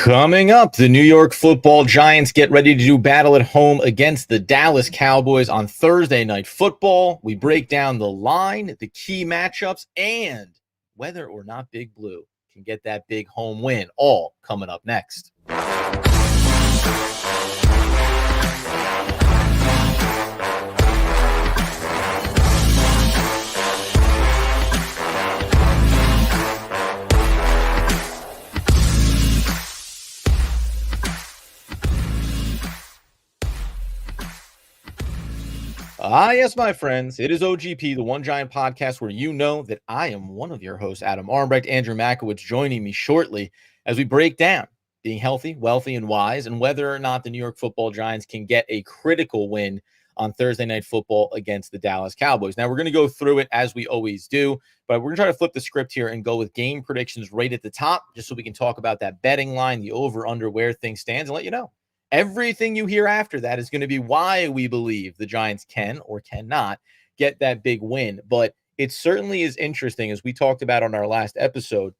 Coming up, the New York Football Giants get ready to do battle at home against the Dallas Cowboys on Thursday Night Football. We break down the line, the key matchups, and whether or not Big Blue can get that big home win. All coming up next. Yes, my friends, it is OGP, the One Giant podcast, where you know that I am one of your hosts, Adam Armbrecht. Andrew Makowitz joining me shortly as we break down being healthy, wealthy, and wise, and whether or not the New York Football Giants can get a critical win on Thursday Night Football against the Dallas Cowboys. Now, we're going to go through it as we always do, but we're going to try to flip the script here and go with game predictions right at the top, just so we can talk about that betting line, the over-under, where things stands, and let you know. Everything you hear after that is going to be why we believe the Giants can or cannot get that big win. But it certainly is interesting, as we talked about on our last episode.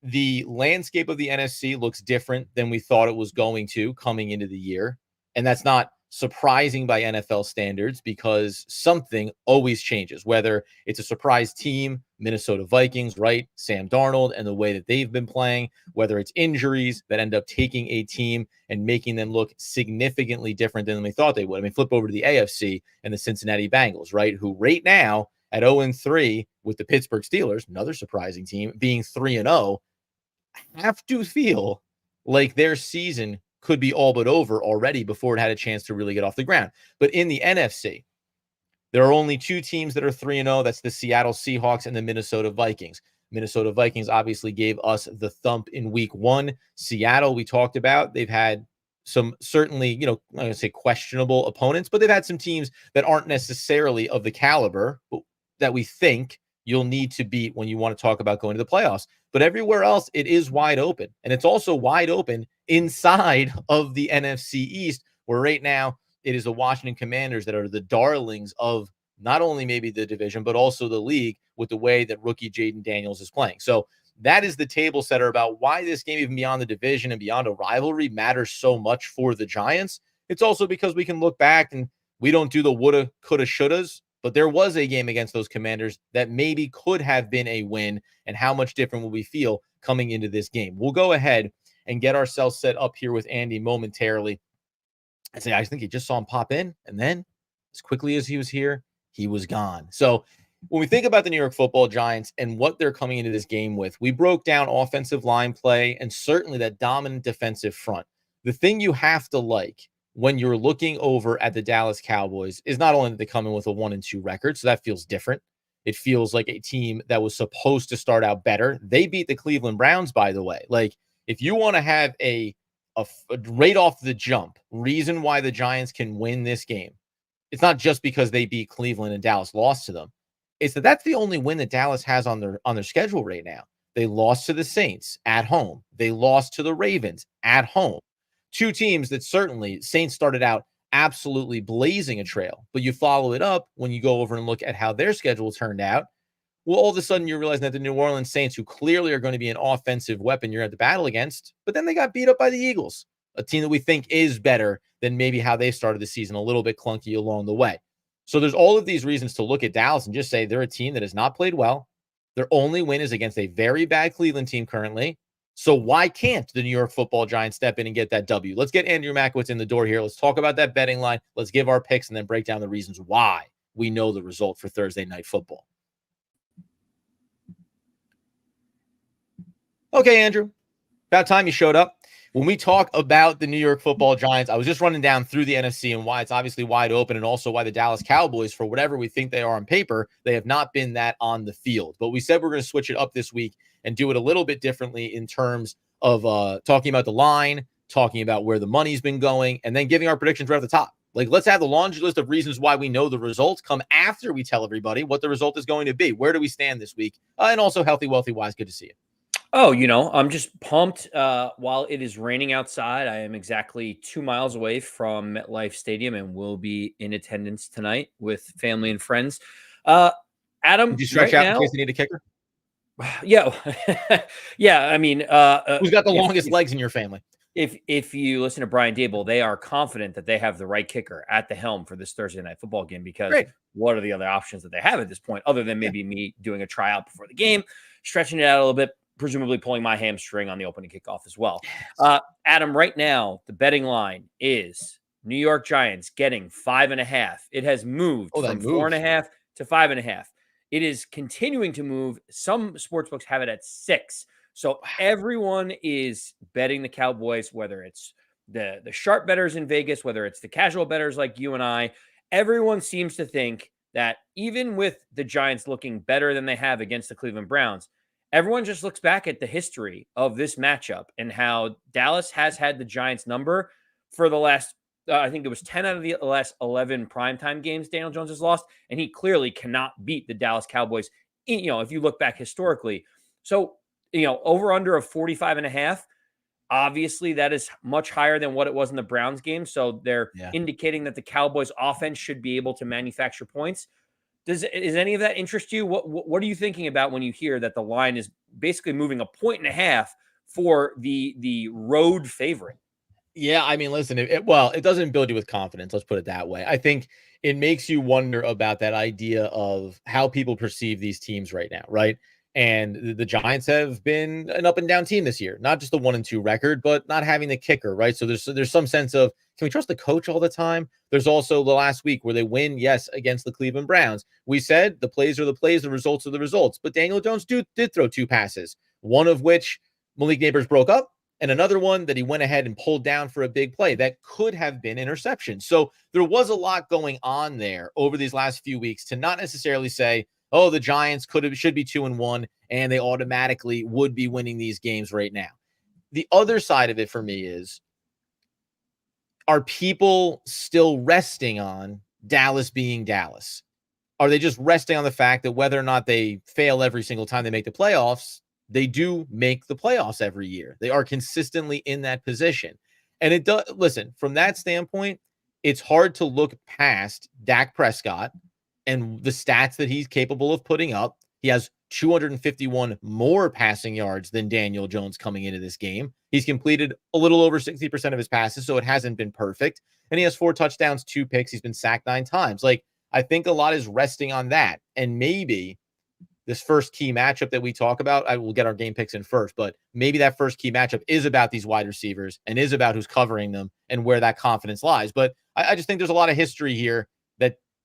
The landscape of the NFC looks different than we thought it was going to coming into the year. And that's not surprising by NFL standards, because something always changes, whether it's a surprise team, Minnesota Vikings, right? Sam Darnold and the way that they've been playing, whether it's injuries that end up taking a team and making them look significantly different than we thought they would. I mean, flip over to the AFC and the Cincinnati Bengals, right? Who right now at 0-3 with the Pittsburgh Steelers, another surprising team, being 3-0, have to feel like their season could be all but over already before it had a chance to really get off the ground. But in the NFC, there are only two teams that are 3-0. That's the Seattle Seahawks and the Minnesota Vikings. Minnesota Vikings obviously gave us the thump in week one. Seattle, we talked about, they've had some certainly, I'm going to say questionable opponents, but they've had some teams that aren't necessarily of the caliber that we think you'll need to beat when you want to talk about going to the playoffs. But everywhere else, it is wide open. And it's also wide open inside of the NFC East, where right now it is the Washington Commanders that are the darlings of not only maybe the division, but also the league with the way that rookie Jaden Daniels is playing. So that is the table setter about why this game, even beyond the division and beyond a rivalry, matters so much for the Giants. It's also because we can look back and we don't do the woulda, coulda, shouldas, but there was a game against those Commanders that maybe could have been a win, and how much different will we feel coming into this game? We'll go ahead and get ourselves set up here with Andy momentarily. I think he just saw him pop in, and then as quickly as he was here, he was gone. So when we think about the New York Football Giants and what they're coming into this game with, we broke down offensive line play and certainly that dominant defensive front. The thing you have to like when you're looking over at the Dallas Cowboys is not only that they come in with a 1-2 record, so that feels different. It feels like a team that was supposed to start out better. They beat the Cleveland Browns, by the way. Like, if you want to have a right off the jump reason why the Giants can win this game, it's not just because they beat Cleveland and Dallas lost to them. It's that's the only win that Dallas has on their schedule right now. They lost to the Saints at home. They lost to the Ravens at home. Two teams that certainly, Saints started out absolutely blazing a trail, but you follow it up when you go over and look at how their schedule turned out. Well, all of a sudden you're realizing that the New Orleans Saints, who clearly are going to be an offensive weapon you're at the battle against, but then they got beat up by the Eagles, a team that we think is better than maybe how they started the season, a little bit clunky along the way. So there's all of these reasons to look at Dallas and just say they're a team that has not played well. Their only win is against a very bad Cleveland team currently. So why can't the New York Football Giants step in and get that W? Let's get Andrew Makowitz in the door here. Let's talk about that betting line. Let's give our picks and then break down the reasons why we know the result for Thursday Night Football. Okay, Andrew, about time you showed up. When we talk about the New York Football Giants, I was just running down through the NFC and why it's obviously wide open, and also why the Dallas Cowboys, for whatever we think they are on paper, they have not been that on the field. But we said we're going to switch it up this week and do it a little bit differently in terms of talking about the line, talking about where the money's been going, and then giving our predictions right at the top. Like, let's have the laundry list of reasons why we know the results come after we tell everybody what the result is going to be. Where do we stand this week? And also healthy, wealthy, wise. Good to see you. Oh, I'm just pumped. While it is raining outside, I am exactly 2 miles away from MetLife Stadium and will be in attendance tonight with family and friends. Adam, did you stretch out in case you need a kicker? Yeah. Yeah. I mean, Who's got the if, longest if legs in your family? if you listen to Brian Dable, they are confident that they have the right kicker at the helm for this Thursday night football game, because Great. what are the other options that they have at this point, other than Yeah. maybe me doing a tryout before the game, stretching it out a little bit, presumably pulling my hamstring on the opening kickoff as well. Adam, right now, the betting line is New York Giants getting 5.5. It has moved Oh, that from four and a moved. half to 5.5. It is continuing to move. Some sportsbooks have it at 6. So Wow. everyone is betting the Cowboys, whether it's the sharp bettors in Vegas, whether it's the casual bettors like you and I. Everyone seems to think that even with the Giants looking better than they have against the Cleveland Browns, everyone just looks back at the history of this matchup and how Dallas has had the Giants number for the last, I think it was 10 out of the last 11 primetime games Daniel Jones has lost, and he clearly cannot beat the Dallas Cowboys, if you look back historically. So, over under of 45.5. Obviously, that is much higher than what it was in the Browns game. So they're Yeah. indicating that the Cowboys offense should be able to manufacture points. Is any of that interest you? What are you thinking about when you hear that the line is basically moving 1.5 for the road favorite? Yeah, I mean, listen, it doesn't build you with confidence. Let's put it that way. I think it makes you wonder about that idea of how people perceive these teams right now, right? And the Giants have been an up and down team this year, not just the 1-2 record, but not having the kicker, right? So there's some sense of, can we trust the coach all the time? There's also the last week where they win, yes, against the Cleveland Browns. We said the plays are the plays, the results are the results. But Daniel Jones did throw 2 passes, one of which Malik Nabers broke up, and another one that he went ahead and pulled down for a big play that could have been interception. So there was a lot going on there over these last few weeks to not necessarily say, oh, the Giants should be 2-1 and they automatically would be winning these games right now. The other side of it for me is, are people still resting on Dallas being Dallas? Are they just resting on the fact that whether or not they fail every single time they make the playoffs, they do make the playoffs every year? They are consistently in that position. And it does, listen, from that standpoint, it's hard to look past Dak Prescott and the stats that he's capable of putting up. He has 251 more passing yards than Daniel Jones coming into this game. He's completed a little over 60% of his passes, so it hasn't been perfect. And he has 4 touchdowns, 2 picks. He's been sacked 9 times. Like, I think a lot is resting on that. And maybe this first key matchup that we talk about, I will get our game picks in first, but maybe that first key matchup is about these wide receivers and is about who's covering them and where that confidence lies. But I just think there's a lot of history here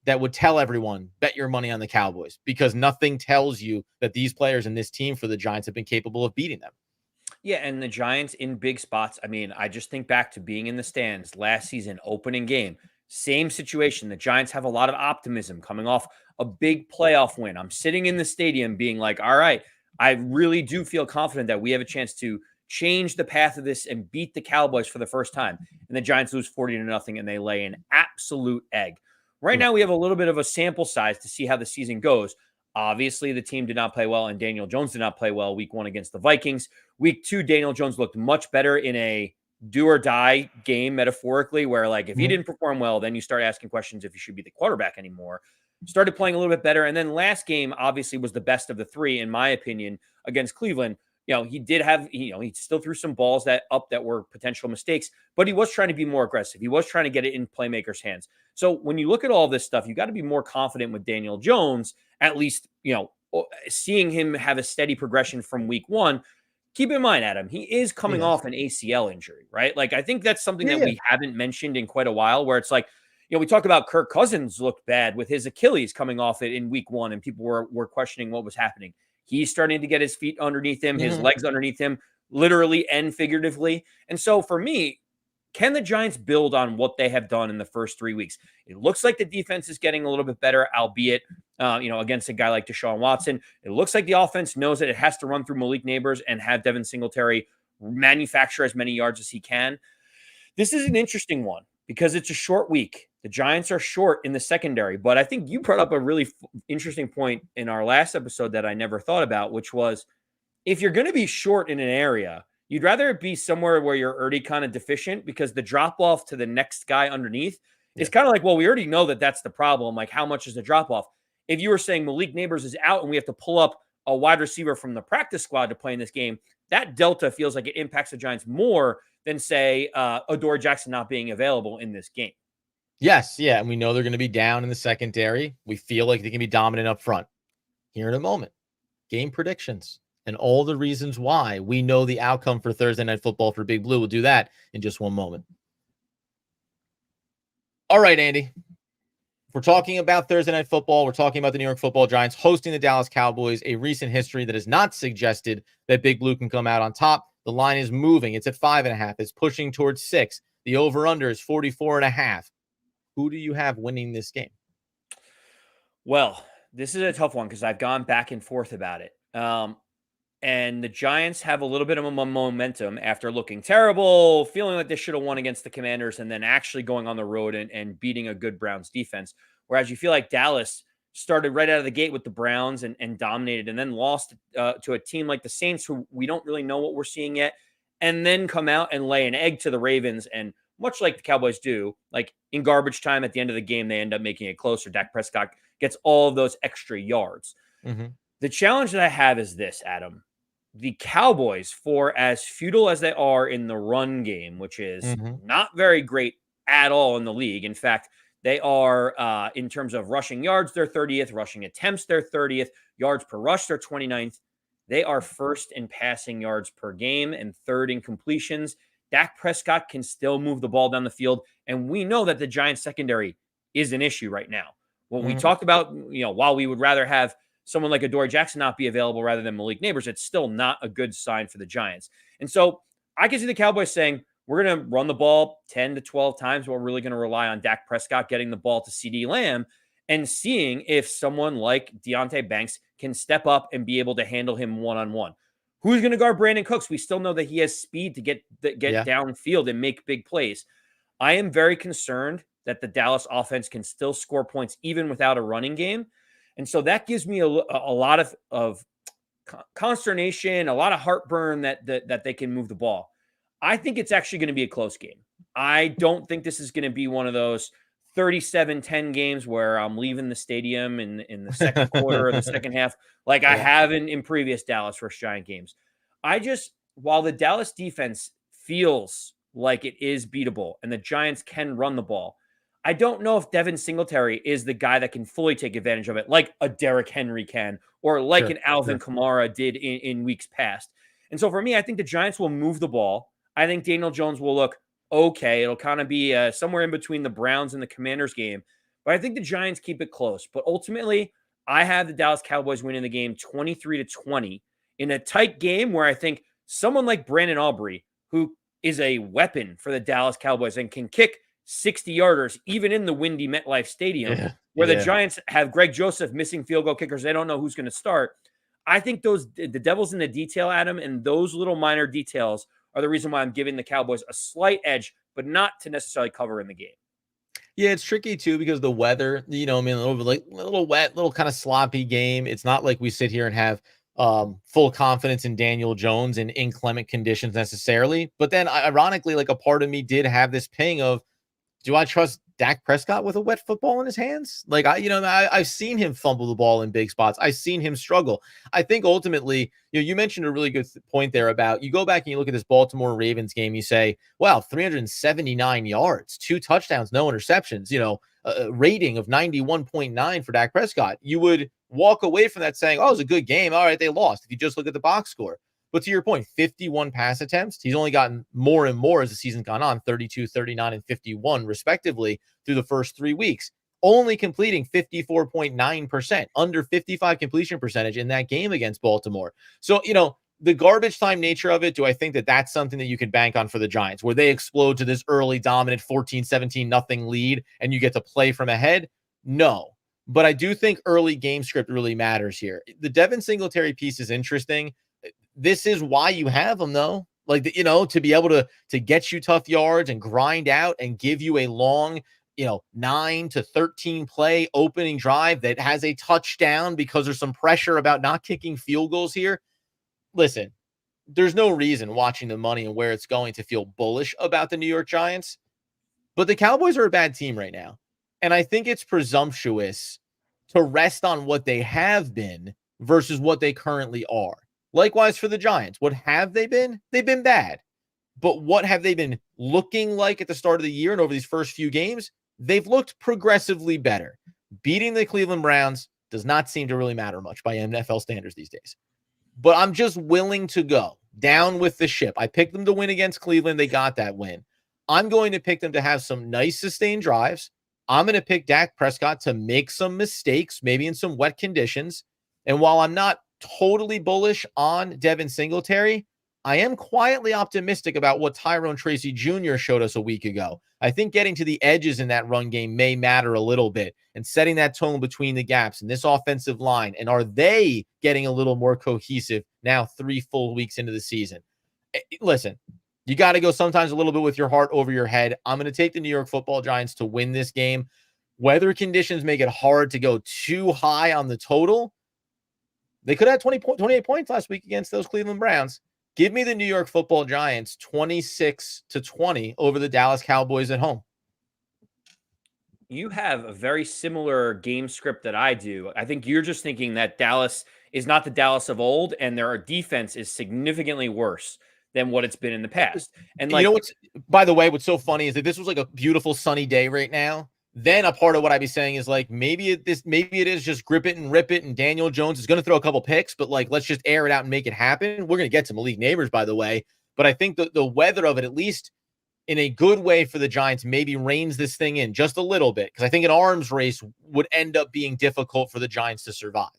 that would tell everyone, bet your money on the Cowboys, because nothing tells you that these players and this team for the Giants have been capable of beating them. Yeah, and the Giants in big spots. I mean, I just think back to being in the stands last season, opening game, same situation. The Giants have a lot of optimism coming off a big playoff win. I'm sitting in the stadium being like, all right, I really do feel confident that we have a chance to change the path of this and beat the Cowboys for the first time. And the Giants lose 40-0 and they lay an absolute egg. Right Right. now, we have a little bit of a sample size to see how the season goes. Obviously, the team did not play well, and Daniel Jones did not play well week 1 against the Vikings. Week 2, Daniel Jones looked much better in a do or die game, metaphorically, where like if he Mhm. didn't perform well, then you start asking questions if he should be the quarterback anymore. Started playing a little bit better. And then last game, obviously, was the best of the 3, in my opinion, against Cleveland. He did have, he still threw some balls that were potential mistakes, but he was trying to be more aggressive. He was trying to get it in playmakers' hands. So when you look at all this stuff, you got to be more confident with Daniel Jones, at least, seeing him have a steady progression from week 1. Keep in mind, Adam, he is coming Yes. off an ACL injury, right? Like, I think that's something Yeah, that yeah. we haven't mentioned in quite a while, where it's like, we talk about Kirk Cousins looked bad with his Achilles coming off it in week 1, and people were questioning what was happening. He's starting to get his feet underneath him, his Mhm. legs underneath him, literally and figuratively. And so for me, can the Giants build on what they have done in the first 3 weeks? It looks like the defense is getting a little bit better, albeit, against a guy like Deshaun Watson. It looks like the offense knows that it has to run through Malik Nabers and have Devin Singletary manufacture as many yards as he can. This is an interesting one because it's a short week. The Giants are short in the secondary, but I think you brought up a really interesting point in our last episode that I never thought about, which was, if you're going to be short in an area, you'd rather it be somewhere where you're already kind of deficient, because the drop off to the next guy underneath is Yeah. kind of like, well, we already know that that's the problem. Like, how much is the drop off? If you were saying Malik Nabers is out and we have to pull up a wide receiver from the practice squad to play in this game, that delta feels like it impacts the Giants more than, say, Adoree Jackson not being available in this game. Yes, yeah, and we know they're going to be down in the secondary. We feel like they can be dominant up front. Here in a moment, game predictions and all the reasons why we know the outcome for Thursday Night Football for Big Blue. We'll do that in just one moment. All right, Andy. We're talking about Thursday Night Football. We're talking about the New York Football Giants hosting the Dallas Cowboys, a recent history that has not suggested that Big Blue can come out on top. The line is moving. It's at 5.5. It's pushing towards 6. The over-under is 44.5. Who do you have winning this game? Well, this is a tough one because I've gone back and forth about it. And the Giants have a little bit of a momentum after looking terrible, feeling like they should have won against the Commanders, and then actually going on the road and beating a good Browns defense. Whereas you feel like Dallas started right out of the gate with the Browns and dominated, and then lost to a team like the Saints, who we don't really know what we're seeing yet, and then come out and lay an egg to the Ravens. And much like the Cowboys do, like in garbage time at the end of the game, they end up making it closer. Dak Prescott gets all of those extra yards. Mm-hmm. The challenge that I have is this, Adam. The Cowboys, for as futile as they are in the run game, which is not very great at all in the league. In fact, they are, in terms of rushing yards, they're 30th, rushing attempts, they're 30th, yards per rush, they're 29th. They are first in passing yards per game and third in completions. Dak Prescott can still move the ball down the field, and we know that the Giants secondary is an issue right now. When we talked about, while we would rather have someone like Adoree Jackson not be available rather than Malik Nabers, it's still not a good sign for the Giants. And so I can see the Cowboys saying, we're going to run the ball 10 to 12 times. We're really going to rely on Dak Prescott getting the ball to CeeDee Lamb and seeing if someone like Deonte Banks can step up and be able to handle him one-on-one. Who's going to guard Brandon Cooks? We still know that he has speed to get downfield and make big plays. I am very concerned that the Dallas offense can still score points even without a running game. And so that gives me a lot of consternation, a lot of heartburn that they can move the ball. I think it's actually going to be a close game. I don't think this is going to be one of those 37-10 games where I'm leaving the stadium in the second quarter or the second half, like I have in previous Dallas versus Giant games. While the Dallas defense feels like it is beatable and the Giants can run the ball, I don't know if Devin Singletary is the guy that can fully take advantage of it, like a Derrick Henry can, or like an Alvin Kamara did in weeks past. And so for me, I think the Giants will move the ball. I think Daniel Jones will look okay. It'll kind of be somewhere in between the Browns and the Commanders game. But I think the Giants keep it close. But ultimately, I have the Dallas Cowboys winning the game 23-20 in a tight game where I think someone like Brandon Aubrey, who is a weapon for the Dallas Cowboys and can kick 60-yarders, even in the windy MetLife Stadium, where the Giants have Greg Joseph missing field goal kickers. They don't know who's going to start. I think the devil's in the detail, Adam, and those little minor details are the reason why I'm giving the Cowboys a slight edge, but not to necessarily cover in the game. Yeah, it's tricky too because the weather, a little wet, little kind of sloppy game. It's not like we sit here and have full confidence in Daniel Jones in inclement conditions necessarily. But then ironically, like a part of me did have this ping of, do I trust Dak Prescott with a wet football in his hands? Like I've seen him fumble the ball in big spots. I've seen him struggle. I think ultimately, you mentioned a really good point there about, you go back and you look at this Baltimore Ravens game, you say, wow, 379 yards, 2 touchdowns, no interceptions, a rating of 91.9 for Dak Prescott. You would walk away from that saying, oh, it was a good game. All right, they lost. If you just look at the box score. But to your point, 51 pass attempts. He's only gotten more and more as the season's gone on, 32, 39, and 51, respectively, through the first 3 weeks. Only completing 54.9%, under 55 completion percentage in that game against Baltimore. So, the garbage time nature of it, do I think that that's something that you could bank on for the Giants, where they explode to this early dominant 14-17 nothing lead and you get to play from ahead? No. But I do think early game script really matters here. The Devin Singletary piece is interesting. This is why you have them, though. Like, to be able to get you tough yards and grind out and give you a long, 9 to 13 play opening drive that has a touchdown because there's some pressure about not kicking field goals here. Listen, there's no reason watching the money and where it's going to feel bullish about the New York Giants. But the Cowboys are a bad team right now. And I think it's presumptuous to rest on what they have been versus what they currently are. Likewise for the Giants. What have they been? They've been bad. But what have they been looking like at the start of the year and over these first few games? They've looked progressively better. Beating the Cleveland Browns does not seem to really matter much by NFL standards these days. But I'm just willing to go down with the ship. I picked them to win against Cleveland. They got that win. I'm going to pick them to have some nice sustained drives. I'm going to pick Dak Prescott to make some mistakes, maybe in some wet conditions. And while I'm not totally bullish on Devin Singletary, I am quietly optimistic about what Tyrone Tracy Jr. showed us a week ago. I think getting to the edges in that run game may matter a little bit and setting that tone between the gaps in this offensive line. And are they getting a little more cohesive now 3 full weeks into the season? Listen, you got to go sometimes a little bit with your heart over your head. I'm going to take the New York Football Giants to win this game. Weather conditions make it hard to go too high on the total. They could have 28 points last week against those Cleveland Browns. Give me the New York Football Giants 26-20 over the Dallas Cowboys at home. You have a very similar game script that I do. I think you're just thinking that Dallas is not the Dallas of old, and their defense is significantly worse than what it's been in the past. And you know what's, by the way, what's so funny is that this was like a beautiful sunny day right now. Then a part of what I'd be saying is like, maybe it is just grip it and rip it. And Daniel Jones is going to throw a couple picks, but like, let's just air it out and make it happen. We're going to get to Malik Nabers, by the way. But I think the weather of it, at least in a good way for the Giants, maybe reins this thing in just a little bit. Because I think an arms race would end up being difficult for the Giants to survive.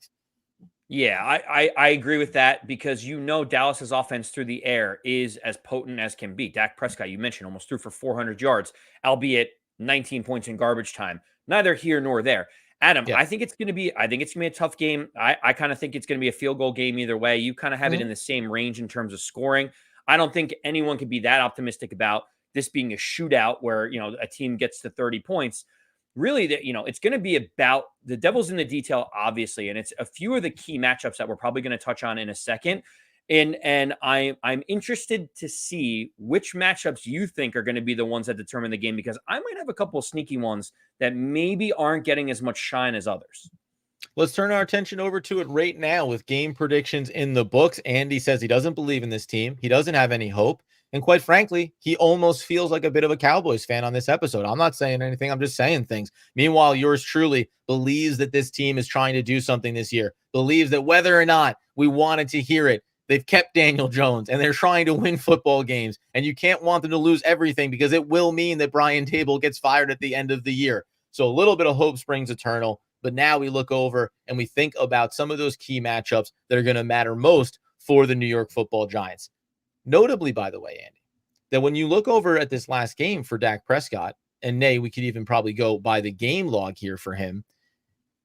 Yeah, I agree with that because Dallas's offense through the air is as potent as can be. Dak Prescott, you mentioned, almost threw for 400 yards, albeit 19 points in garbage time. Neither here nor there. Adam, yeah. I think it's going to be a tough game. I kind of think it's going to be a field goal game either way. You kind of have it in the same range in terms of scoring. I don't think anyone could be that optimistic about this being a shootout where, a team gets to 30 points. Really, it's going to be about the devil's in the detail, obviously, and it's a few of the key matchups that we're probably going to touch on in a second. And I'm interested to see which matchups you think are going to be the ones that determine the game, because I might have a couple of sneaky ones that maybe aren't getting as much shine as others. Let's turn our attention over to it right now with game predictions in the books. Andy says he doesn't believe in this team. He doesn't have any hope. And quite frankly, he almost feels like a bit of a Cowboys fan on this episode. I'm not saying anything. I'm just saying things. Meanwhile, yours truly believes that this team is trying to do something this year, believes that whether or not we wanted to hear it, they've kept Daniel Jones and they're trying to win football games. And you can't want them to lose everything because it will mean that Brian Daboll gets fired at the end of the year. So a little bit of hope springs eternal. But now we look over and we think about some of those key matchups that are going to matter most for the New York Football Giants. Notably, by the way, Andy, that when you look over at this last game for Dak Prescott, and nay, we could even probably go by the game log here for him,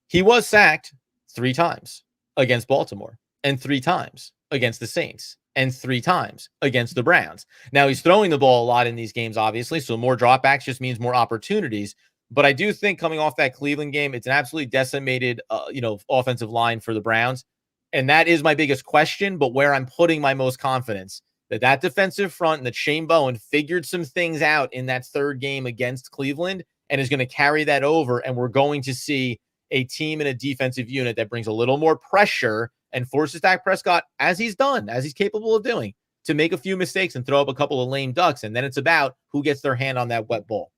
he was sacked 3 times against Baltimore and 3 times against the Saints and 3 times against the Browns. Now, he's throwing the ball a lot in these games, obviously, so more dropbacks just means more opportunities. But I do think coming off that Cleveland game, it's an absolutely decimated, offensive line for the Browns. And that is my biggest question, but where I'm putting my most confidence, that defensive front and that Shane Bowen figured some things out in that 3rd game against Cleveland and is going to carry that over. And we're going to see a team and a defensive unit that brings a little more pressure and forces Dak Prescott, as he's capable of doing, to make a few mistakes and throw up a couple of lame ducks. And then it's about who gets their hand on that wet ball.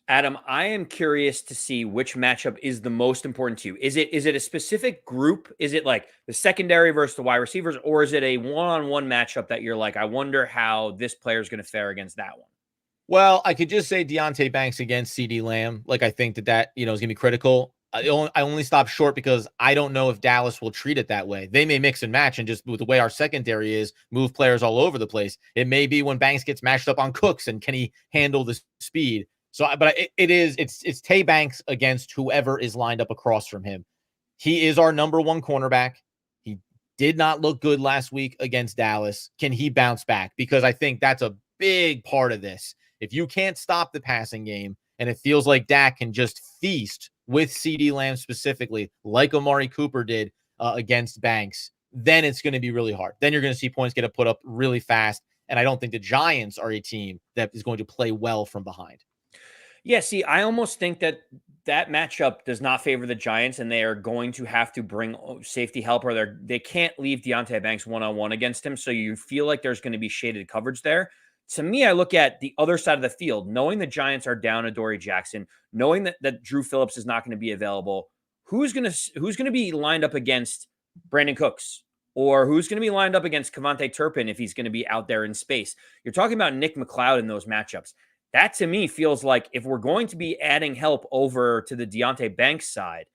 Adam, I am curious to see which matchup is the most important to you. Is it a specific group? Is it like the secondary versus the wide receivers, or is it a one-on-one matchup that you're like, I wonder how this player is going to fare against that one? Well, I could just say Deontay Banks against CeeDee Lamb. Like, I think that is going to be critical. I only stop short because I don't know if Dallas will treat it that way. They may mix and match and just with the way our secondary is, move players all over the place. It may be when Banks gets matched up on Cooks and can he handle the speed? So, but it's Tay Banks against whoever is lined up across from him. He is our number 1 cornerback. He did not look good last week against Dallas. Can he bounce back? Because I think that's a big part of this. If you can't stop the passing game and it feels like Dak can just feast with CeeDee Lamb specifically, like Amari Cooper did against Banks, then it's going to be really hard. Then you're going to see points get put up really fast. And I don't think the Giants are a team that is going to play well from behind. Yeah, see, I almost think that that matchup does not favor the Giants, and they are going to have to bring safety help, or they can't leave Deonte Banks one-on-one against him. So you feel like there's going to be shaded coverage there. To me, I look at the other side of the field, knowing the Giants are down Adoree Jackson, knowing that Drew Phillips is not going to be available. Who's going to be lined up against Brandon Cooks? Or who's going to be lined up against Kevontae Turpin if he's going to be out there in space? You're talking about Nick McLeod in those matchups. That to me feels like if we're going to be adding help over to the Deonte Banks side,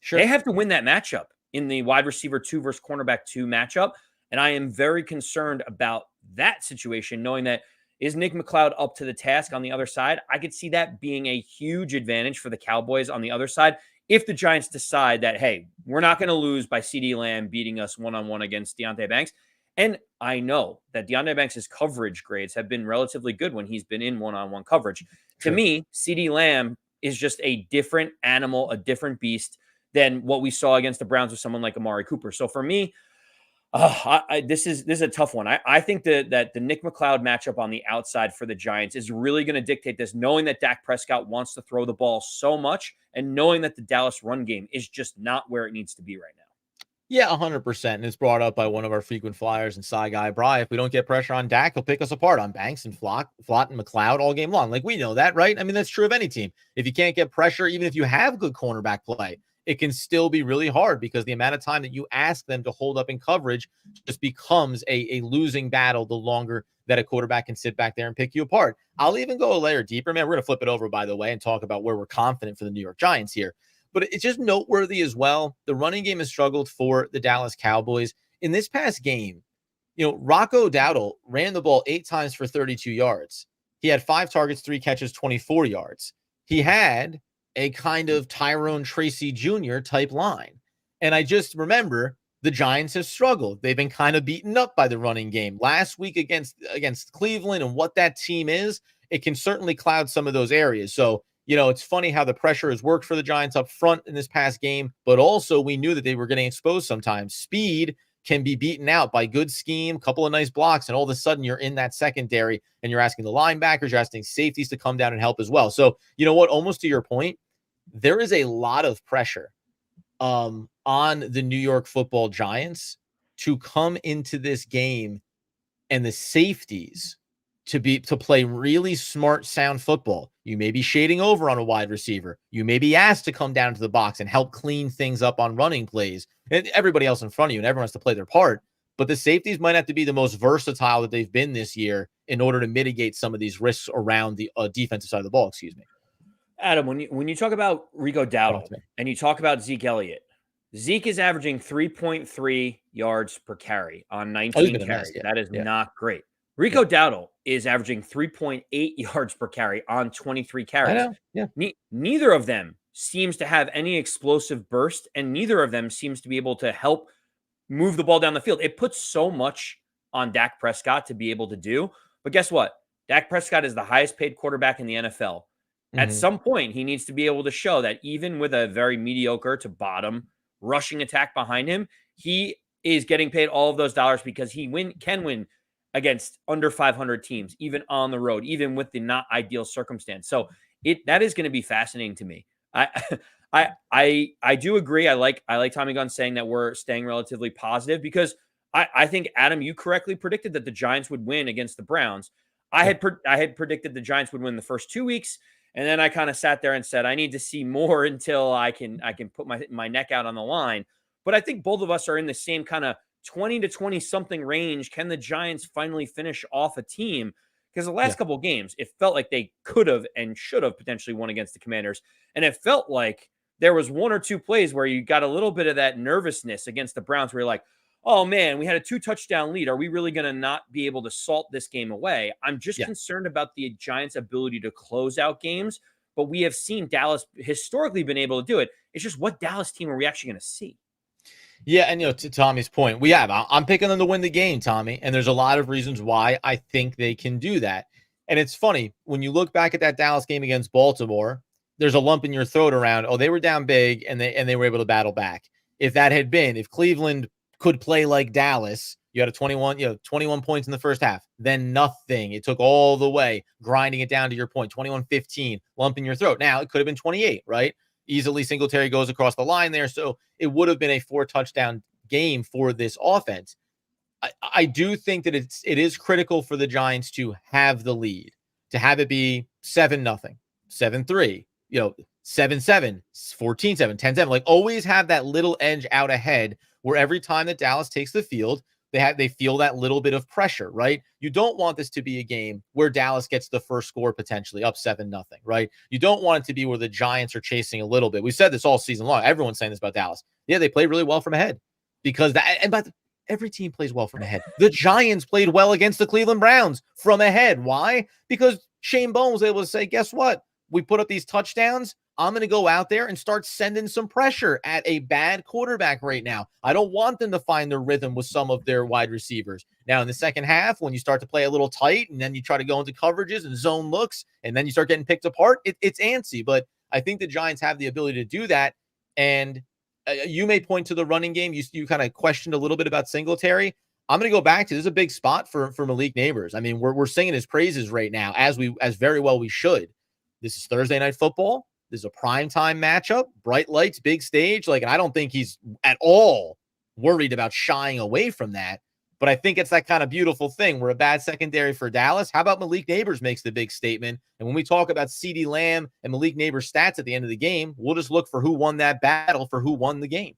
Sure. they have to win that matchup in the wide receiver 2 versus cornerback 2 matchup. And I am very concerned about that situation, knowing that is Nick McLeod up to the task on the other side? I could see that being a huge advantage for the Cowboys on the other side if the Giants decide that, hey, we're not going to lose by CeeDee Lamb beating us one-on-one against Deonte Banks. And I know that Deonte Banks' coverage grades have been relatively good when he's been in one-on-one coverage. True. To me, CeeDee Lamb is just a different animal, a different beast than what we saw against the Browns with someone like Amari Cooper. So for me, this is a tough one. I think that the Nick McLeod matchup on the outside for the Giants is really going to dictate this, knowing that Dak Prescott wants to throw the ball so much and knowing that the Dallas run game is just not where it needs to be right now. Yeah, 100%. And it's brought up by one of our frequent flyers and Cy Guy Bry. If we don't get pressure on Dak, he'll pick us apart on Banks and Flott and McLeod all game long. Like, we know that, right? I mean, that's true of any team. If you can't get pressure, even if you have good cornerback play, it can still be really hard because the amount of time that you ask them to hold up in coverage just becomes a losing battle the longer that a quarterback can sit back there and pick you apart. I'll even go a layer deeper, man. We're going to flip it over, by the way, and talk about where we're confident for the New York Giants here. But it's just noteworthy as well. The running game has struggled for the Dallas Cowboys. In this past game, Rocco Dowdle ran the ball 8 times for 32 yards. He had 5 targets, 3 catches, 24 yards. He had a kind of Tyrone Tracy Jr. type line. And I just remember the Giants have struggled. They've been kind of beaten up by the running game. Last week against Cleveland and what that team is, it can certainly cloud some of those areas. So, it's funny how the pressure has worked for the Giants up front in this past game, but also we knew that they were getting exposed sometimes. Speed can be beaten out by good scheme, couple of nice blocks, and all of a sudden you're in that secondary and you're asking the linebackers, you're asking safeties to come down and help as well. So, you know what? Almost to your point, there is a lot of pressure on the New York Football Giants to come into this game and the safeties to play really smart, sound football. You may be shading over on a wide receiver. You may be asked to come down to the box and help clean things up on running plays. And everybody else in front of you, and everyone has to play their part. But the safeties might have to be the most versatile that they've been this year in order to mitigate some of these risks around the defensive side of the ball. Excuse me. Adam, when you talk about Rico Dowdle and you talk about Zeke Elliott, Zeke is averaging 3.3 yards per carry on 19 carries. That is not great. Rico Dowdle is averaging 3.8 yards per carry on 23 carries. I know. Yeah. Neither of them seems to have any explosive burst, and neither of them seems to be able to help move the ball down the field. It puts so much on Dak Prescott to be able to do. But guess what? Dak Prescott is the highest paid quarterback in the NFL. At some point, he needs to be able to show that even with a very mediocre to bottom rushing attack behind him, he is getting paid all of those dollars because he can win against under 500 teams, even on the road, even with the not ideal circumstance. So that is going to be fascinating to me. I do agree. I like Tommy Gunn saying that we're staying relatively positive because I think, Adam, you correctly predicted that the Giants would win against the Browns. I had predicted the Giants would win the first 2 weeks, and then I kind of sat there and said I need to see more until I can put my neck out on the line. But I think both of us are in the same kind of 20 to 20 something range. Can the Giants finally finish off a team? Because the last couple of games, it felt like they could have and should have potentially won against the Commanders. And it felt like there was 1 or 2 plays where you got a little bit of that nervousness against the Browns where you're like, oh man, we had a 2-touchdown lead. Are we really going to not be able to salt this game away? I'm just concerned about the Giants' ability to close out games. But we have seen Dallas historically been able to do it. It's just, what Dallas team are we actually going to see? Yeah, and to Tommy's point, I'm picking them to win the game, Tommy, and there's a lot of reasons why I think they can do that. And it's funny, when you look back at that Dallas game against Baltimore, there's a lump in your throat around, they were down big and they were able to battle back. If Cleveland could play like Dallas, you had 21 points in the first half, then nothing. It took all the way, grinding it down to your point, 21-15, lump in your throat. Now, it could have been 28, right? easily Singletary goes across the line there. So it would have been a 4-touchdown game for this offense. I do think that it is critical for the Giants to have the lead, to have it be 7-0, 7-3, 7-7, 14-7, 10-7. Like, always have that little edge out ahead where every time that Dallas takes the field, they feel that little bit of pressure, right? You don't want this to be a game where Dallas gets the first score potentially up 7-0, right? You don't want it to be where the Giants are chasing a little bit. We've said this all season long. Everyone's saying this about Dallas. Yeah, they play really well from ahead because every team plays well from ahead. The Giants played well against the Cleveland Browns from ahead. Why? Because Shane Bowen was able to say, guess what? We put up these touchdowns. I'm going to go out there and start sending some pressure at a bad quarterback right now. I don't want them to find their rhythm with some of their wide receivers. Now, in the second half, when you start to play a little tight and then you try to go into coverages and zone looks, and then you start getting picked apart, it's antsy. But I think the Giants have the ability to do that. And you may point to the running game. You kind of questioned a little bit about Singletary. I'm going to go back to, this is a big spot for Malik Nabers. I mean, we're singing his praises right now, as very well we should. This is Thursday Night Football. This is a primetime matchup, bright lights, big stage. And I don't think he's at all worried about shying away from that. But I think it's that kind of beautiful thing. We're a bad secondary for Dallas. How about Malik Nabers makes the big statement? And when we talk about CeeDee Lamb and Malik Nabers' stats at the end of the game, we'll just look for who won that battle, for who won the game.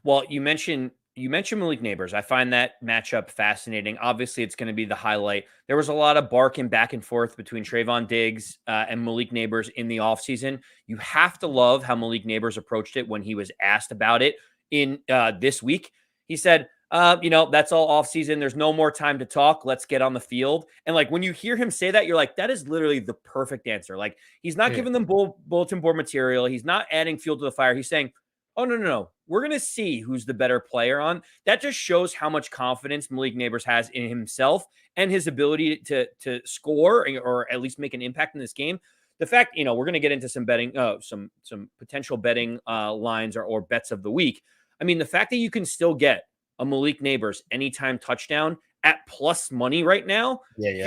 Well, you mentioned Malik Nabers. I find that matchup fascinating. Obviously, it's going to be the highlight. There was a lot of barking back and forth between Trayvon Diggs and Malik Nabers in the offseason. You have to love how Malik Nabers approached it when he was asked about it in this week. He said, that's all offseason. There's no more time to talk. Let's get on the field. And when you hear him say that, you're like, that is literally the perfect answer. He's not giving them bulletin board material. He's not adding fuel to the fire. He's saying, oh, no. We're going to see who's the better player on. That just shows how much confidence Malik Nabers has in himself and his ability to score or at least make an impact in this game. The fact, we're going to get into some betting, some potential betting lines or bets of the week. I mean, the fact that you can still get a Malik Nabers anytime touchdown at plus money right now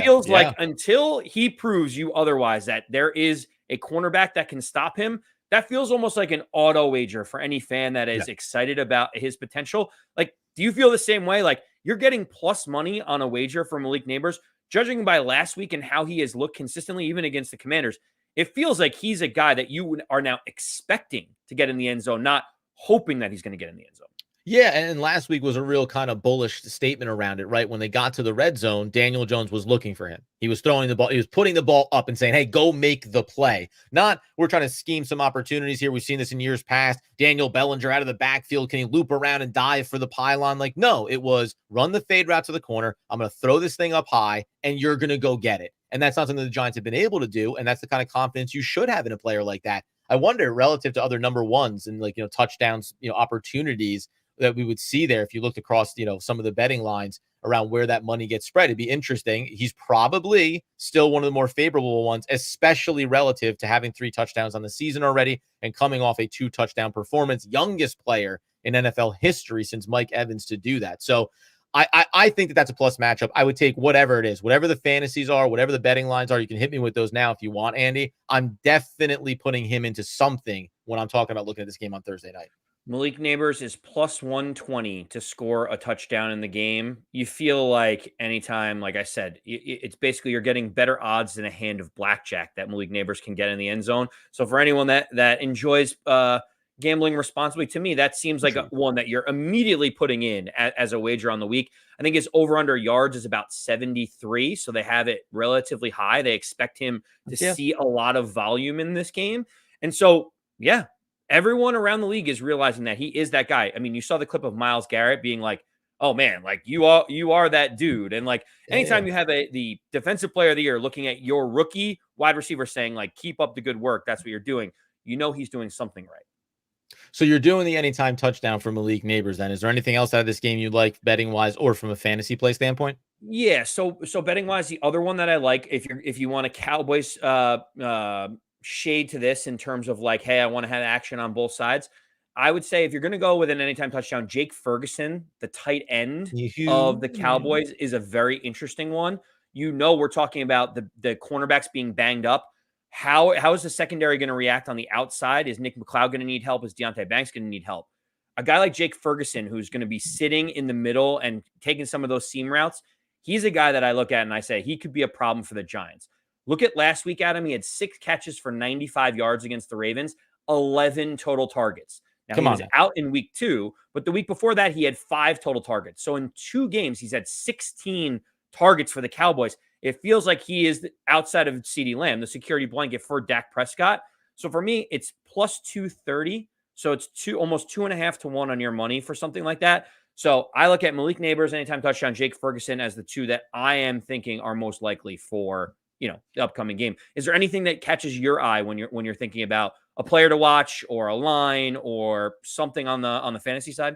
feels like, until he proves you otherwise, that there is a cornerback that can stop him, that feels almost like an auto wager for any fan that is excited about his potential. Do you feel the same way? You're getting plus money on a wager for Malik Nabers, judging by last week and how he has looked consistently, even against the Commanders. It feels like he's a guy that you are now expecting to get in the end zone, not hoping that he's going to get in the end zone. Yeah, and last week was a real kind of bullish statement around it, right? When they got to the red zone, Daniel Jones was looking for him. He was throwing the ball. He was putting the ball up and saying, hey, go make the play. Not, we're trying to scheme some opportunities here. We've seen this in years past. Daniel Bellinger out of the backfield. Can he loop around and dive for the pylon? No, it was run the fade route to the corner. I'm going to throw this thing up high, and you're going to go get it. And that's not something the Giants have been able to do, and that's the kind of confidence you should have in a player like that. I wonder, relative to other number ones and touchdowns, opportunities that we would see there, if you looked across, some of the betting lines around where that money gets spread, it'd be interesting. He's probably still one of the more favorable ones, especially relative to having 3 touchdowns on the season already and coming off a 2-touchdown performance, youngest player in NFL history since Mike Evans to do that. So I think that that's a plus matchup. I would take whatever it is, whatever the fantasies are, whatever the betting lines are. You can hit me with those now if you want, Andy. I'm definitely putting him into something when I'm talking about looking at this game on Thursday night. Malik Nabers is plus 120 to score a touchdown in the game. You feel like anytime, like I said, it's basically you're getting better odds than a hand of blackjack that Malik Nabers can get in the end zone. So for anyone that enjoys gambling responsibly, to me, that seems like one that you're immediately putting in as a wager on the week. I think his over-under yards is about 73, so they have it relatively high. They expect him to see a lot of volume in this game. And so, everyone around the league is realizing that he is that guy. I mean, you saw the clip of Myles Garrett being like, oh man, you are that dude. And anytime you have the defensive player of the year looking at your rookie wide receiver saying keep up the good work, that's what you're doing. He's doing something right. So you're doing the anytime touchdown for Malik Nabers then. Is there anything else out of this game you like betting wise or from a fantasy play standpoint? Yeah. So betting wise, the other one that I like, if you want a Cowboys shade to this in terms of hey, I want to have action on both sides, I would say if you're going to go with an anytime touchdown, Jake Ferguson, the tight end of the Cowboys, is a very interesting one. We're talking about the cornerbacks being banged up. How is the secondary going to react on the outside? Is Nick McLeod going to need help? Is Deontay Banks going to need help? A guy like Jake Ferguson, who's going to be sitting in the middle and taking some of those seam routes, he's a guy that I look at and I say he could be a problem for the Giants. Look at last week, Adam. He had 6 catches for 95 yards against the Ravens, 11 total targets. Now, he was out in week 2, but the week before that, he had 5 total targets. So in 2 games, he's had 16 targets for the Cowboys. It feels like he is outside of CeeDee Lamb, the security blanket for Dak Prescott. So for me, it's plus 230. So it's almost 2.5 to 1 on your money for something like that. So I look at Malik Nabers, anytime touchdown, Jake Ferguson as the 2 that I am thinking are most likely for, the upcoming game. Is there anything that catches your eye when you're thinking about a player to watch or a line or something on the fantasy side?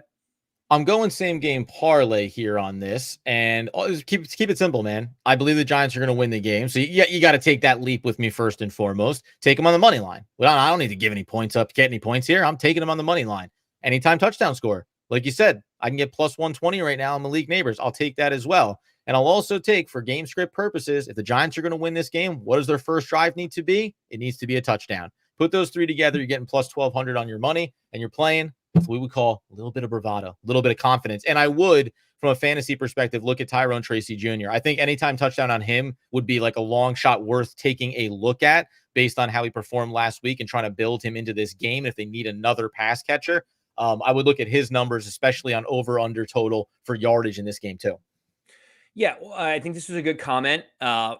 I'm going same game parlay here on this, and keep it simple, man. I believe the Giants are going to win the game, so you got to take that leap with me first and foremost. Take them on the money line. Well, I don't need to give any points up, get any points here. I'm taking them on the money line. Anytime touchdown score, like you said, I can get plus 120 right now on Malik Nabers. I'll take that as well, and I'll also take, for game script purposes, if the Giants are going to win this game, what does their first drive need to be? It needs to be a touchdown. Put those 3 together, you're getting plus 1,200 on your money, and you're playing with what we would call a little bit of bravado, a little bit of confidence. And I would, from a fantasy perspective, look at Tyrone Tracy Jr. I think anytime touchdown on him would be like a long shot worth taking a look at based on how he performed last week and trying to build him into this game. If they need another pass catcher, I would look at his numbers, especially on over-under total for yardage in this game too. Yeah, well, I think this was a good comment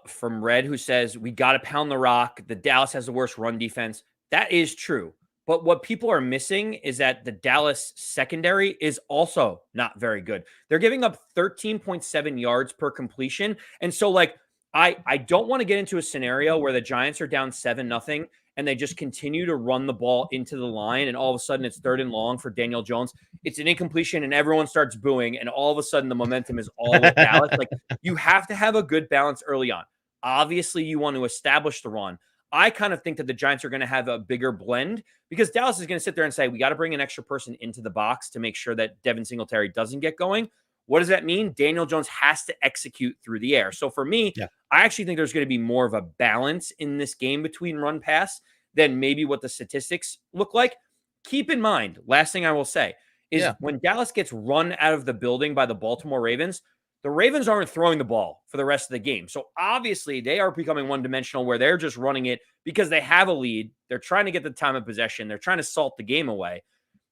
from Red, who says, we got to pound the rock. The Dallas has the worst run defense. That is true. But what people are missing is that the Dallas secondary is also not very good. They're giving up 13.7 yards per completion. And so, I don't want to get into a scenario where the Giants are down 7-0 and they just continue to run the ball into the line, and all of a sudden it's 3rd and long for Daniel Jones. It's an incompletion and everyone starts booing, and all of a sudden the momentum is all with Dallas. You have to have a good balance early on. Obviously, you want to establish the run. I kind of think that the Giants are going to have a bigger blend because Dallas is going to sit there and say, we got to bring an extra person into the box to make sure that Devin Singletary doesn't get going. What does that mean? Daniel Jones has to execute through the air. So for me, I actually think there's going to be more of a balance in this game between run pass than maybe what the statistics look like. Keep in mind, last thing I will say is when Dallas gets run out of the building by the Baltimore Ravens, the Ravens aren't throwing the ball for the rest of the game. So obviously they are becoming one-dimensional where they're just running it because they have a lead. They're trying to get the time of possession. They're trying to salt the game away.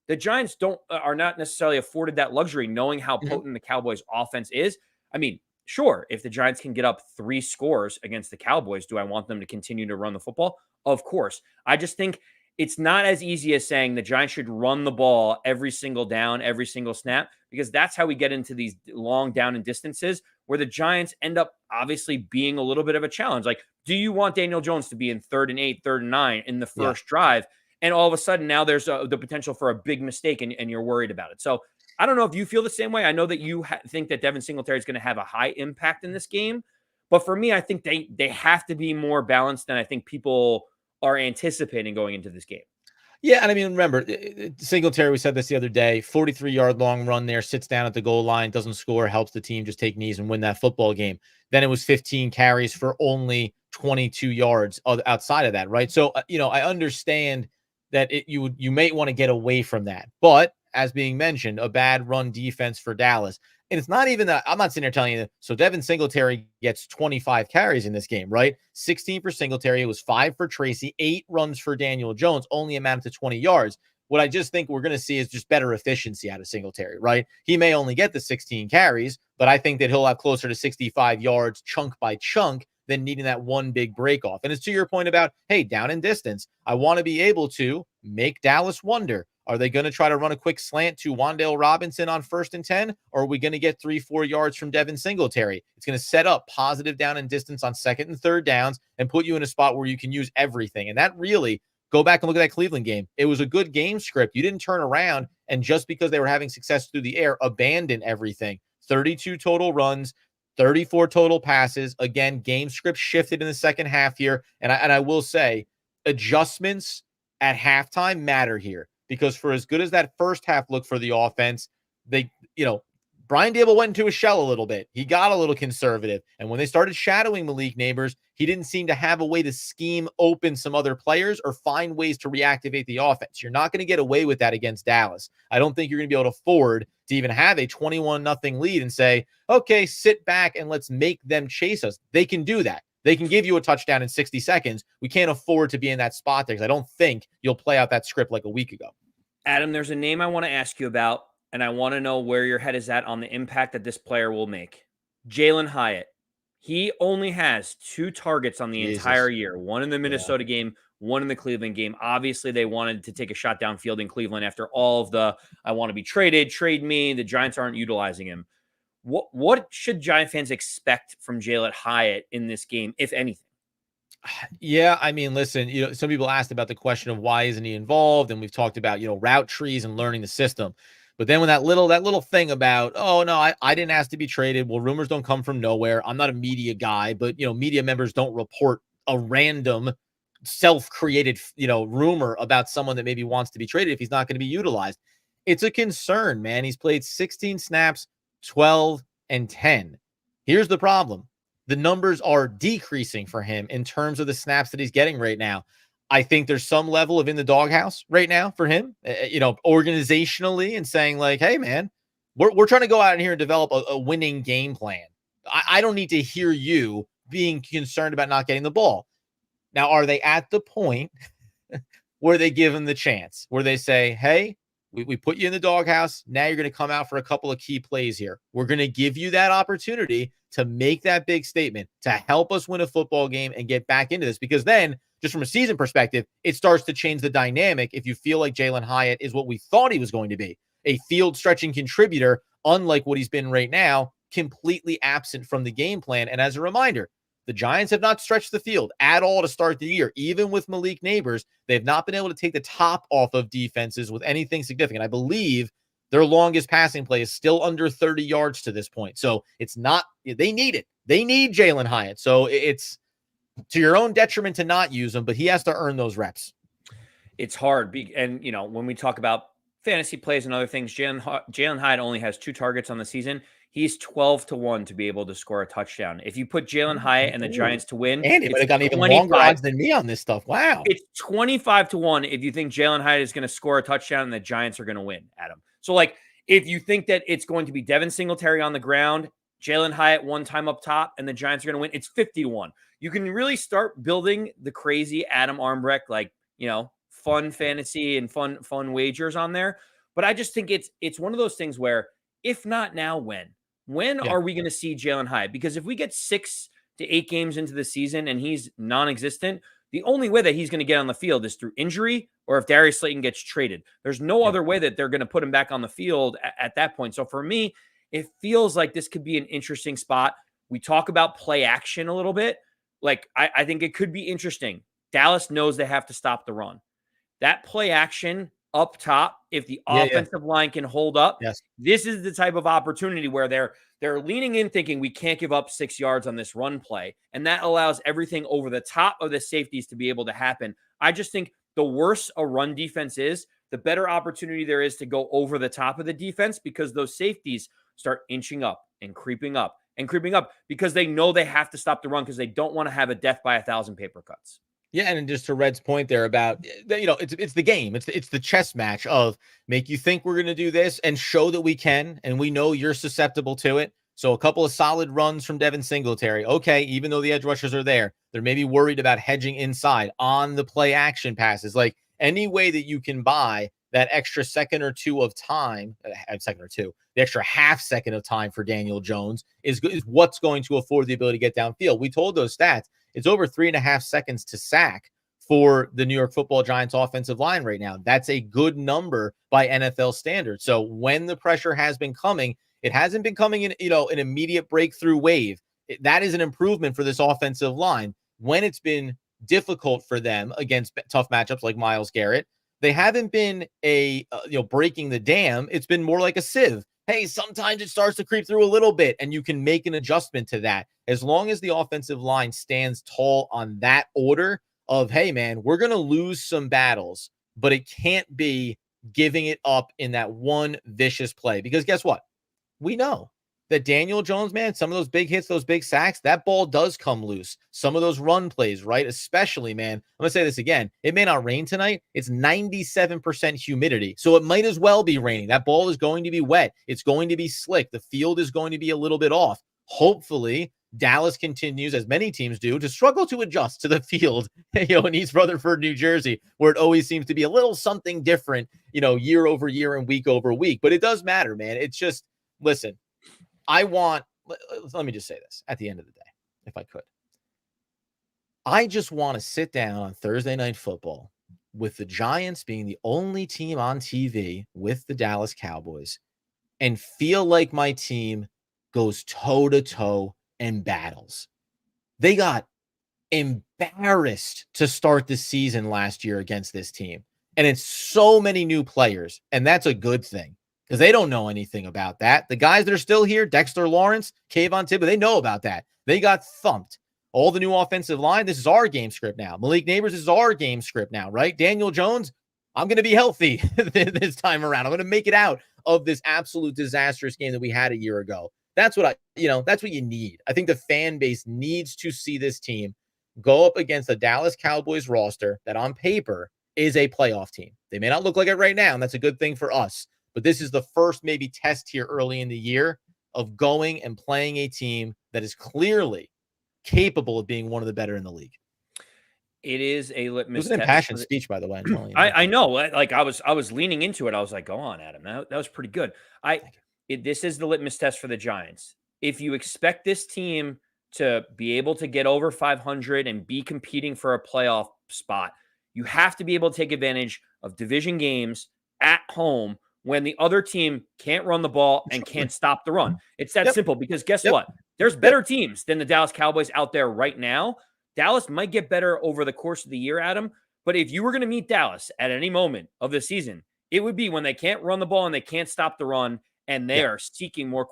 The Giants are not necessarily afforded that luxury, knowing how potent the Cowboys offense is. I mean, sure, if the Giants can get up 3 scores against the Cowboys, do I want them to continue to run the football? Of course. I just think it's not as easy as saying the Giants should run the ball every single down, every single snap, because that's how we get into these long down and distances where the Giants end up obviously being a little bit of a challenge. Do you want Daniel Jones to be in 3rd and 8, 3rd and 9 in the first drive? And all of a sudden now there's the potential for a big mistake and you're worried about it. So I don't know if you feel the same way. I know that you think that Devin Singletary is going to have a high impact in this game. But for me, I think they have to be more balanced than I think people are anticipating going into this game. Yeah, and I mean, remember, Singletary, we said this the other day, 43-yard long run there, sits down at the goal line, doesn't score, helps the team just take knees and win that football game. Then it was 15 carries for only 22 yards outside of that, right? So, I understand that you may want to get away from that. But as being mentioned, a bad run defense for Dallas. And it's not even that I'm not sitting there telling you. So Devin Singletary gets 25 carries in this game, right? 16 for Singletary. It was 5 for Tracy, 8 runs for Daniel Jones, only amounted to 20 yards. What I just think we're going to see is just better efficiency out of Singletary, right? He may only get the 16 carries, but I think that he'll have closer to 65 yards chunk by chunk than needing that one big break off. And it's to your point about, hey, down in distance, I want to be able to make Dallas wonder. Are they going to try to run a quick slant to Wan'Dale Robinson on 1st and 10? Or are we going to get 3-4 yards from Devin Singletary? It's going to set up positive down and distance on 2nd and 3rd downs and put you in a spot where you can use everything. And that really, go back and look at that Cleveland game. It was a good game script. You didn't turn around and just because they were having success through the air, abandon everything. 32 total runs, 34 total passes. Again, game script shifted in the second half here. And I will say, adjustments at halftime matter here. Because for as good as that first half looked for the offense, they, Brian Dable went into a shell a little bit. He got a little conservative. And when they started shadowing Malik Nabers, he didn't seem to have a way to scheme open some other players or find ways to reactivate the offense. You're not going to get away with that against Dallas. I don't think you're going to be able to afford to even have a 21-0 lead and say, okay, sit back and let's make them chase us. They can do that. They can give you a touchdown in 60 seconds. We can't afford to be in that spot there because I don't think you'll play out that script like a week ago. Adam, there's a name I want to ask you about, and I want to know where your head is at on the impact that this player will make. Jalin Hyatt. He only has 2 targets on the entire year, one in the Minnesota game, one in the Cleveland game. Obviously, they wanted to take a shot downfield in Cleveland after all of the, I want to be traded, trade me. The Giants aren't utilizing him. What should Giant fans expect from Jalin Hyatt in this game, if anything? Yeah, I mean, listen, some people asked about the question of why isn't he involved, and we've talked about, route trees and learning the system. But then when that little thing about, oh no, I didn't ask to be traded. Well, rumors don't come from nowhere. I'm not a media guy, but media members don't report a random self-created, rumor about someone that maybe wants to be traded if he's not going to be utilized. It's a concern, man. He's played 16 snaps, 12 and 10. Here's the problem. The numbers are decreasing for him in terms of the snaps that he's getting right now. I think there's some level of in the doghouse right now for him, organizationally, and saying like, hey, man, we're trying to go out in here and develop a winning game plan. I don't need to hear you being concerned about not getting the ball. Now, are they at the point where they give him the chance, where they say, hey, we put you in the doghouse. Now you're going to come out for a couple of key plays here. We're going to give you that opportunity to make that big statement, to help us win a football game and get back into this. Because then, just from a season perspective, it starts to change the dynamic if you feel like Jalin Hyatt is what we thought he was going to be, a field-stretching contributor, unlike what he's been right now, completely absent from the game plan. And as a reminder, the Giants have not stretched the field at all to start the year. Even with Malik Nabers, they've not been able to take the top off of defenses with anything significant. I believe their longest passing play is still under 30 yards to this point. So it's not, they need it. They need Jalin Hyatt. So it's to your own detriment to not use him, but he has to earn those reps. It's hard. And, when we talk about fantasy plays and other things, Jalin Hyatt only has 2 targets on the season. He's 12-1 to be able to score a touchdown. If you put Jalin Hyatt and the Giants to win, and he might have gotten even longer odds than me on this stuff. Wow. It's 25-1 if you think Jalin Hyatt is going to score a touchdown and the Giants are going to win, Adam. So, if you think that it's going to be Devin Singletary on the ground, Jalin Hyatt one time up top, and the Giants are going to win, it's 50-1. You can really start building the crazy Adam Armbrecht, fun fantasy and fun wagers on there. But I just think it's one of those things where, if not now, when? When are we going to see Jalin Hyatt? Because if we get 6 to 8 games into the season and he's non-existent, the only way that he's going to get on the field is through injury or if Darius Slayton gets traded. There's no other way that they're going to put him back on the field at that point. So for me, it feels like this could be an interesting spot. We talk about play action a little bit. I think it could be interesting. Dallas knows they have to stop the run. That play action up top, if the offensive line can hold up, this is the type of opportunity where they're leaning in thinking we can't give up 6 yards on this run play. And that allows everything over the top of the safeties to be able to happen. I just think the worse a run defense is, the better opportunity there is to go over the top of the defense, because those safeties start inching up and creeping up because they know they have to stop the run because they don't want to have a death by 1,000 paper cuts. Yeah, and just to Red's point there about, it's the game. It's the chess match of make you think we're going to do this and show that we can, and we know you're susceptible to it. So a couple of solid runs from Devin Singletary. Okay, even though the edge rushers are there, they're maybe worried about hedging inside on the play action passes. Any way that you can buy that extra second or two of time, the extra half second of time for Daniel Jones is what's going to afford the ability to get downfield. We told those stats. It's over 3.5 seconds to sack for the New York Football Giants offensive line right now. That's a good number by NFL standards. So when the pressure has been coming, it hasn't been coming in, an immediate breakthrough wave. That is an improvement for this offensive line. When it's been difficult for them against tough matchups like Myles Garrett, they haven't been breaking the dam. It's been more like a sieve. Hey, sometimes it starts to creep through a little bit, and you can make an adjustment to that. As long as the offensive line stands tall on that order of, hey, man, we're going to lose some battles, but it can't be giving it up in that one vicious play. Because guess what? we know that Daniel Jones, man, some of those big hits, those big sacks, that ball does come loose. Some of those run plays, right? Especially, man, I'm going to say this again. It may not rain tonight. It's 97% humidity. So it might as well be raining. That ball is going to be wet. It's going to be slick. The field is going to be a little bit off. Hopefully, Dallas continues, as many teams do, to struggle to adjust to the field, in East Rutherford, New Jersey, where it always seems to be a little something different, year over year and week over week. But it does matter, man. It's just, listen, let me just say this at the end of the day, if I could. I just want to sit down on Thursday Night Football with the Giants being the only team on TV with the Dallas Cowboys and feel like my team goes toe to toe and battles. They got embarrassed to start the season last year against this team. And it's so many new players, and that's a good thing, because they don't know anything about that. The guys that are still here, Dexter Lawrence, Kayvon Thibodeaux, they know about that. They got thumped. All the new offensive line, this is our game script now. Malik Nabers, this is our game script now, right? Daniel Jones, I'm going to be healthy this time around. I'm going to make it out of this absolute disastrous game that we had a year ago. That's what that's what you need. I think the fan base needs to see this team go up against the Dallas Cowboys roster that on paper is a playoff team. They may not look like it right now, and that's a good thing for us. But this is the first maybe test here early in the year of going and playing a team that is clearly capable of being one of the better in the league. It is a litmus test. It was an impassioned speech, by the way. I know. Like I was leaning into it. I was like, go on, Adam. That was pretty good. This is the litmus test for the Giants. If you expect this team to be able to get over 500 and be competing for a playoff spot, you have to be able to take advantage of division games at home when the other team can't run the ball and can't stop the run. It's that simple, because guess what? There's better teams than the Dallas Cowboys out there right now. Dallas might get better over the course of the year, Adam, but if you were going to meet Dallas at any moment of the season, it would be when they can't run the ball and they can't stop the run, and they are seeking more,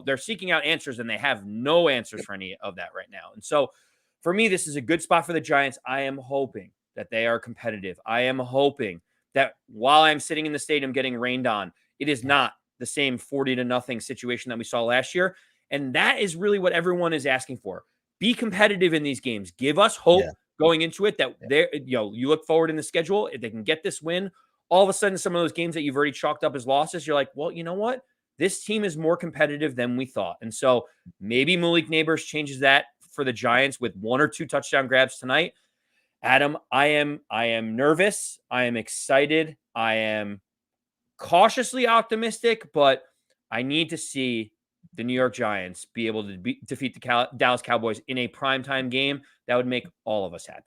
they're seeking out answers, and they have no answers for any of that right now. And so for me, this is a good spot for the Giants. I am hoping that they are competitive. I am hoping that while I'm sitting in the stadium getting rained on, it is not the same 40-0 situation that we saw last year. And that is really what everyone is asking for. Be competitive in these games. Give us hope going into it that you look forward in the schedule. If they can get this win, all of a sudden, some of those games that you've already chalked up as losses, you're like, well, you know what? This team is more competitive than we thought. And so maybe Malik Nabers changes that for the Giants with 1 or 2 touchdown grabs tonight. Adam, I am nervous. I am excited. I am cautiously optimistic, but I need to see the New York Giants be able to defeat the Dallas Cowboys in a primetime game. That would make all of us happy.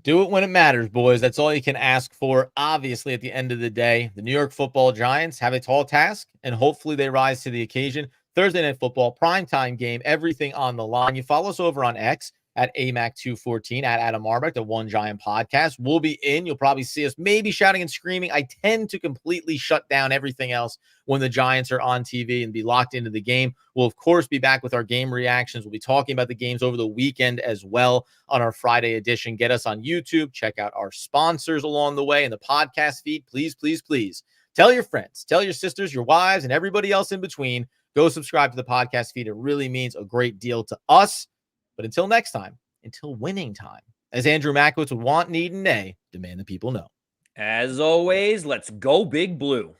Do it when it matters, boys. That's all you can ask for. Obviously, at the end of the day, the New York Football Giants have a tall task, and hopefully they rise to the occasion. Thursday Night Football, primetime game, everything on the line. You follow us over on X at AMAC214, at Adam Arbrecht, the One Giant Podcast. We'll be in. You'll probably see us maybe shouting and screaming. I tend to completely shut down everything else when the Giants are on TV and be locked into the game. We'll, of course, be back with our game reactions. We'll be talking about the games over the weekend as well on our Friday edition. Get us on YouTube. Check out our sponsors along the way and the podcast feed. Please, please, please tell your friends, tell your sisters, your wives, and everybody else in between. Go subscribe to the podcast feed. It really means a great deal to us. But until next time, until winning time, as Andrew Makowitz would want, need, and nay, demand the people know. As always, let's go Big Blue.